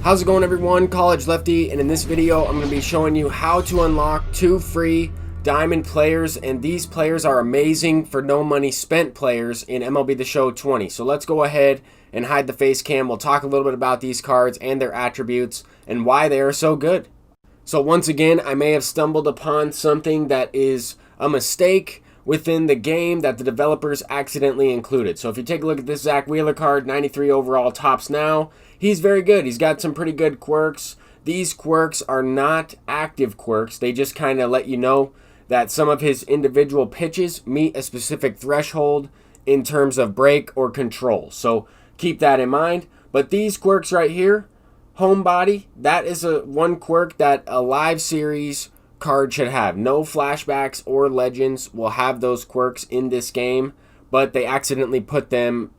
How's it going, everyone? College Lefty, and in this video I'm going to be showing you how to unlock 2 free diamond players, and these players are amazing for no money spent players in MLB The Show 20. So let's go ahead and hide the face cam. We'll talk a little bit about these cards and their attributes and why they are so good. So once again, I may have stumbled upon something that is a mistake within the game that the developers accidentally included. So if you take a look at this Zach Wheeler card, 93 overall, tops now, he's very good. He's got some pretty good quirks. These quirks are not active quirks. They just kind of let you know that some of his individual pitches meet a specific threshold in terms of break or control. So keep that in mind. But these quirks right here, homebody, that is one quirk that a live series card should have. No flashbacks or legends will have those quirks in this game, but they accidentally put them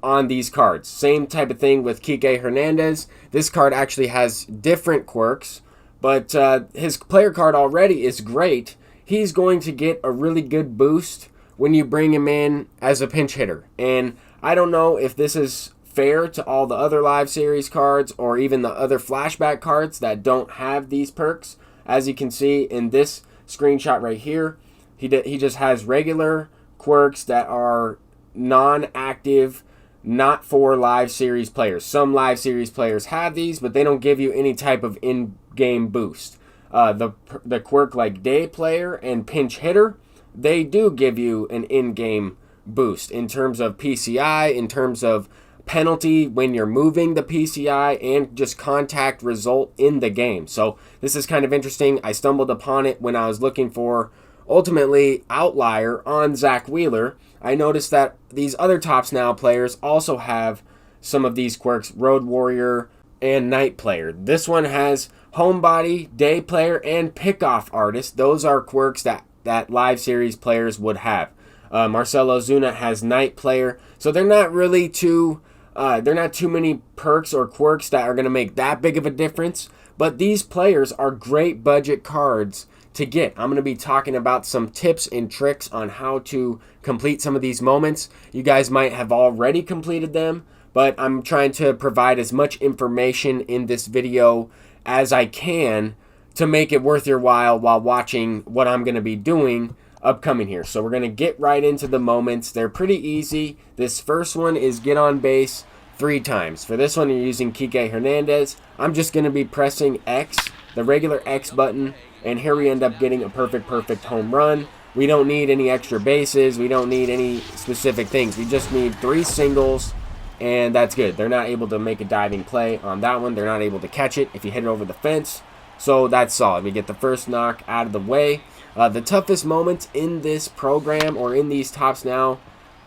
on these cards. Same type of thing with Kike Hernandez. This card actually has different quirks, but his player card already is great. He's going to get a really good boost when you bring him in as a pinch hitter. And I don't know if this is fair to all the other live series cards or even the other flashback cards that don't have these perks. As you can see in this screenshot right here, he just has regular quirks that are non-active, not for live series players. Some live series players have these, but they don't give you any type of in-game boost. The quirk like day player and pinch hitter, they do give you an in-game boost in terms of PCI, in terms of penalty when you're moving the PCI, and just contact result in the game. So this is kind of interesting. I stumbled upon it when I was looking for ultimately outlier on Zach Wheeler. I noticed that these other Tops Now players also have some of these quirks, Road Warrior and Night Player. This one has Homebody, Day Player, and Pickoff Artist. Those are quirks that live series players would have. Marcell Ozuna has Night Player. So they're not really too many perks or quirks that are going to make that big of a difference. But these players are great budget cards to get. I'm going to be talking about some tips and tricks on how to complete some of these moments. You guys might have already completed them, but I'm trying to provide as much information in this video as I can to make it worth your while watching what I'm going to be doing upcoming here. So we're going to get right into the moments. They're pretty easy. This first one is get on base 3 times. For this one, you're using Kike Hernandez. I'm just going to be pressing X, the regular X button, and here we end up getting a perfect home run. We don't need any extra bases. We don't need any specific things. We just need 3 singles, and that's good. They're not able to make a diving play on that one. They're not able to catch it if you hit it over the fence. So that's solid. We get the first knock out of the way. The toughest moments in this program or in these Tops Now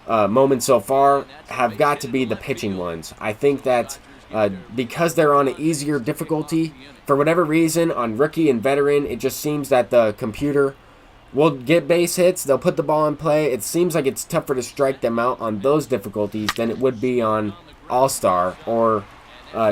moments so far have got to be the pitching ones. I think that because they're on an easier difficulty, for whatever reason, on rookie and veteran, it just seems that the computer will get base hits. They'll put the ball in play. It seems like it's tougher to strike them out on those difficulties than it would be on All-Star or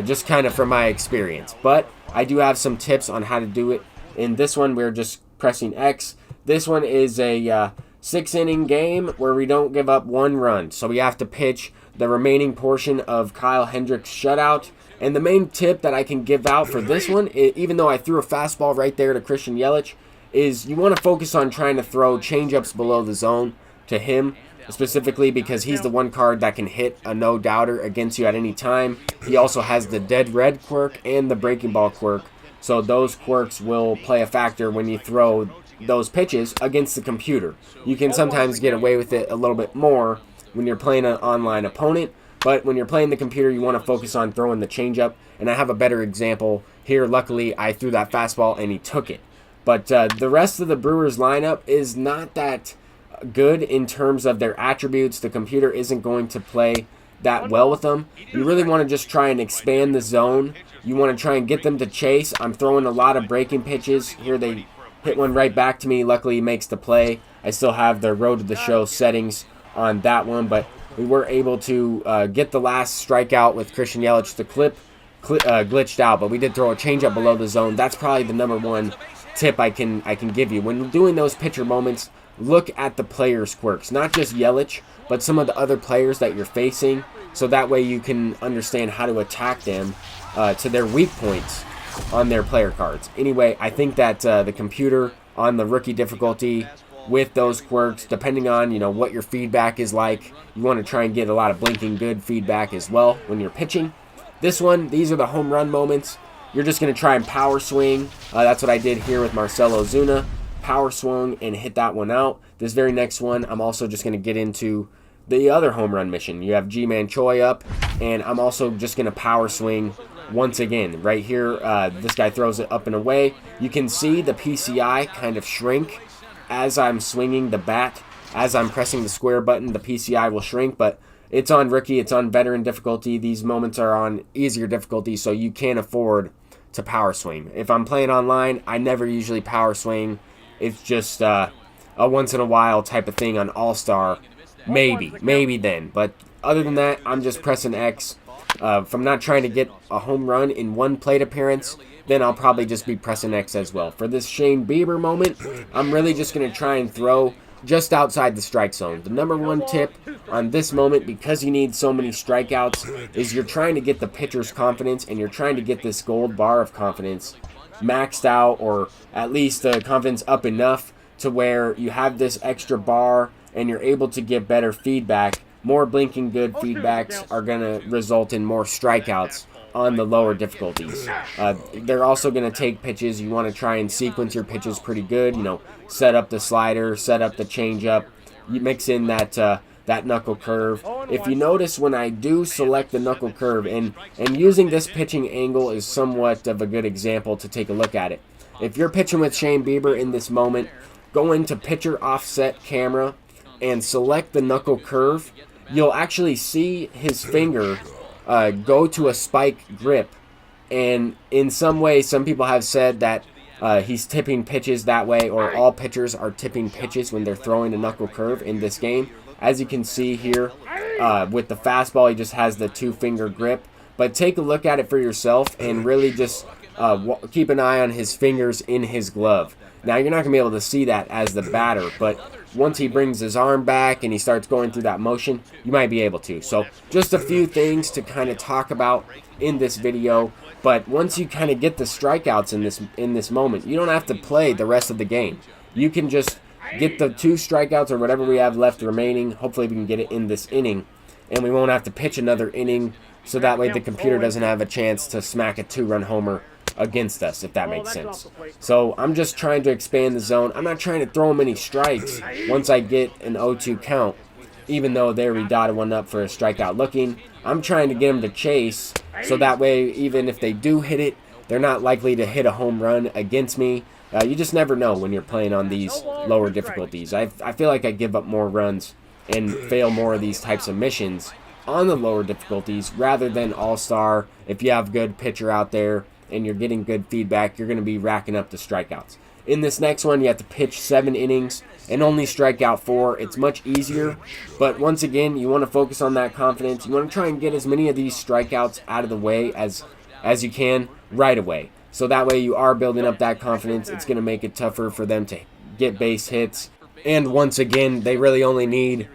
just kind of from my experience. But I do have some tips on how to do it. In this one, we're just pressing X. This one is a 6-inning game where we don't give up 1 run. So we have to pitch the remaining portion of Kyle Hendricks' shutout. And the main tip that I can give out for this one, even though I threw a fastball right there to Christian Yelich, is you want to focus on trying to throw changeups below the zone to him, specifically because he's the one card that can hit a no-doubter against you at any time. He also has the dead red quirk and the breaking ball quirk. So those quirks will play a factor when you throw those pitches against the computer. You can sometimes get away with it a little bit more when you're playing an online opponent, but when you're playing the computer, you want to focus on throwing the changeup. And I have a better example here. Luckily, I threw that fastball and he took it. But the rest of the Brewers lineup is not that good in terms of their attributes. The computer isn't going to play that well with them. You really want to just try and expand the zone. You want to try and get them to chase. I'm throwing a lot of breaking pitches. Here they hit one right back to me. Luckily, he makes the play. I still have the Road to the Show settings on that one, but we were able to get the last strikeout with Christian Yelich. The clip glitched out, but we did throw a changeup below the zone. That's probably the #1 tip I can give you. When doing those pitcher moments, look at the players' quirks. Not just Yelich, but some of the other players that you're facing. So that way you can understand how to attack them to their weak points on their player cards. Anyway, I think that the computer on the rookie difficulty with those quirks, depending on, you know, what your feedback is like, you want to try and get a lot of blinking good feedback as well when you're pitching. This one, these are the home run moments. You're just going to try and power swing. That's what I did here with Marcell Ozuna. Power swung and hit that one out. This very next one, I'm also just going to get into the other home run mission. You have G-Man Choi up, and I'm also just going to power swing once again. Right here, this guy throws it up and away. You can see the PCI kind of shrink as I'm swinging the bat. As I'm pressing the square button, the PCI will shrink, but it's on rookie, it's on veteran difficulty. These moments are on easier difficulty, so you can't afford to power swing. If I'm playing online, I never usually power swing. It's just a once in a while type of thing on All-Star. Maybe then. But other than that, I'm just pressing X. If I'm not trying to get a home run in one plate appearance, then I'll probably just be pressing X as well. For this Shane Bieber moment, I'm really just going to try and throw just outside the strike zone. The number one tip on this moment, because you need so many strikeouts, is you're trying to get the pitcher's confidence, and you're trying to get this gold bar of confidence maxed out, or at least the confidence up enough to where you have this extra bar and you're able to get better feedback. More blinking good feedbacks are going to result in more strikeouts on the lower difficulties. They're also going to take pitches. You want to try and sequence your pitches pretty good. You know, set up the slider, set up the changeup. You mix in that knuckle curve. If you notice, when I do select the knuckle curve, and using this pitching angle is somewhat of a good example to take a look at it. If you're pitching with Shane Bieber in this moment, go into pitcher offset camera and select the knuckle curve. You'll actually see his finger go to a spike grip, and in some way, some people have said that he's tipping pitches that way, or all pitchers are tipping pitches when they're throwing a knuckle curve in this game. As you can see here, with the fastball, he just has the two-finger grip. But take a look at it for yourself and really just keep an eye on his fingers in his glove. Now, you're not going to be able to see that as the batter, but once he brings his arm back and he starts going through that motion, you might be able to. So just a few things to kind of talk about in this video. But once you kind of get the strikeouts in this moment, you don't have to play the rest of the game. You can just get the 2 strikeouts or whatever we have left remaining. Hopefully we can get it in this inning, and we won't have to pitch another inning, so that way the computer doesn't have a chance to smack a 2-run homer against us, if that makes sense. So I'm just trying to expand the zone. I'm not trying to throw him any strikes once I get an 0-2 count, even though there we dotted one up for a strikeout looking. I'm trying to get him to chase, so that way even if they do hit it, they're not likely to hit a home run against me. You just never know when you're playing on these lower difficulties. I feel like I give up more runs and fail more of these types of missions on the lower difficulties rather than All-Star. If you have good pitcher out there and you're getting good feedback, you're going to be racking up the strikeouts. In this next one, you have to pitch 7 innings and only strike out 4. It's much easier, but once again, you want to focus on that confidence. You want to try and get as many of these strikeouts out of the way as you can right away. So that way you are building up that confidence. It's going to make it tougher for them to get base hits. And once again, they really only need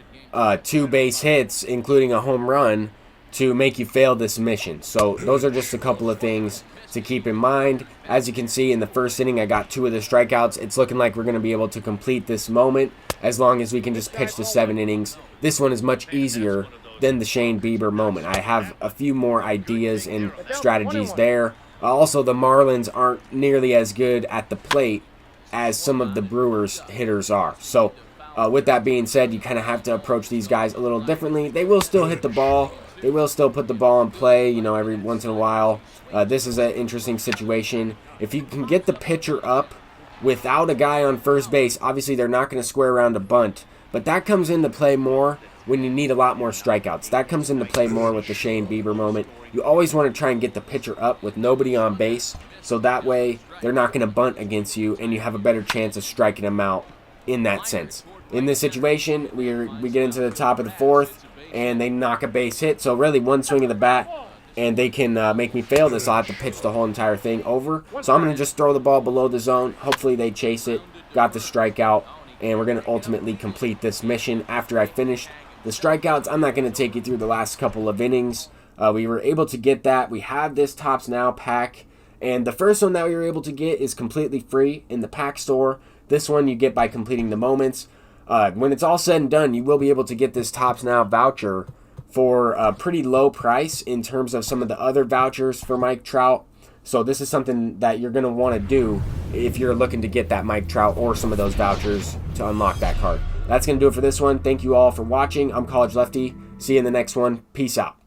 2 base hits, including a home run, to make you fail this mission. So those are just a couple of things to keep in mind. As you can see, in the first inning, I got 2 of the strikeouts. It's looking like we're going to be able to complete this moment as long as we can just pitch the 7 innings. This one is much easier than the Shane Bieber moment. I have a few more ideas and strategies there. Also, the Marlins aren't nearly as good at the plate as some of the Brewers hitters are. So with that being said, you kind of have to approach these guys a little differently. They will still hit the ball. They will still put the ball in play, you know, every once in a while. This is an interesting situation. If you can get the pitcher up without a guy on first base, obviously they're not going to square around a bunt. But that comes into play more when you need a lot more strikeouts. That comes into play more with the Shane Bieber moment. You always want to try and get the pitcher up with nobody on base, so that way they're not going to bunt against you, and you have a better chance of striking them out in that sense. In this situation, we get into the top of the 4th, and they knock a base hit. So really, one swing of the bat, and they can make me fail this. I'll have to pitch the whole entire thing over. So I'm going to just throw the ball below the zone. Hopefully they chase it, got the strikeout, and we're going to ultimately complete this mission. After I finish the strikeouts, I'm not going to take you through the last couple of innings. We were able to get that. We have this Tops Now pack, and the first one that we were able to get is completely free in the pack store. This one you get by completing the moments. When it's all said and done, you will be able to get this Tops Now voucher for a pretty low price in terms of some of the other vouchers for Mike Trout. So this is something that you're going to want to do if you're looking to get that Mike Trout or some of those vouchers to unlock that card. That's going to do it for this one. Thank you all for watching. I'm College Lefty. See you in the next one. Peace out.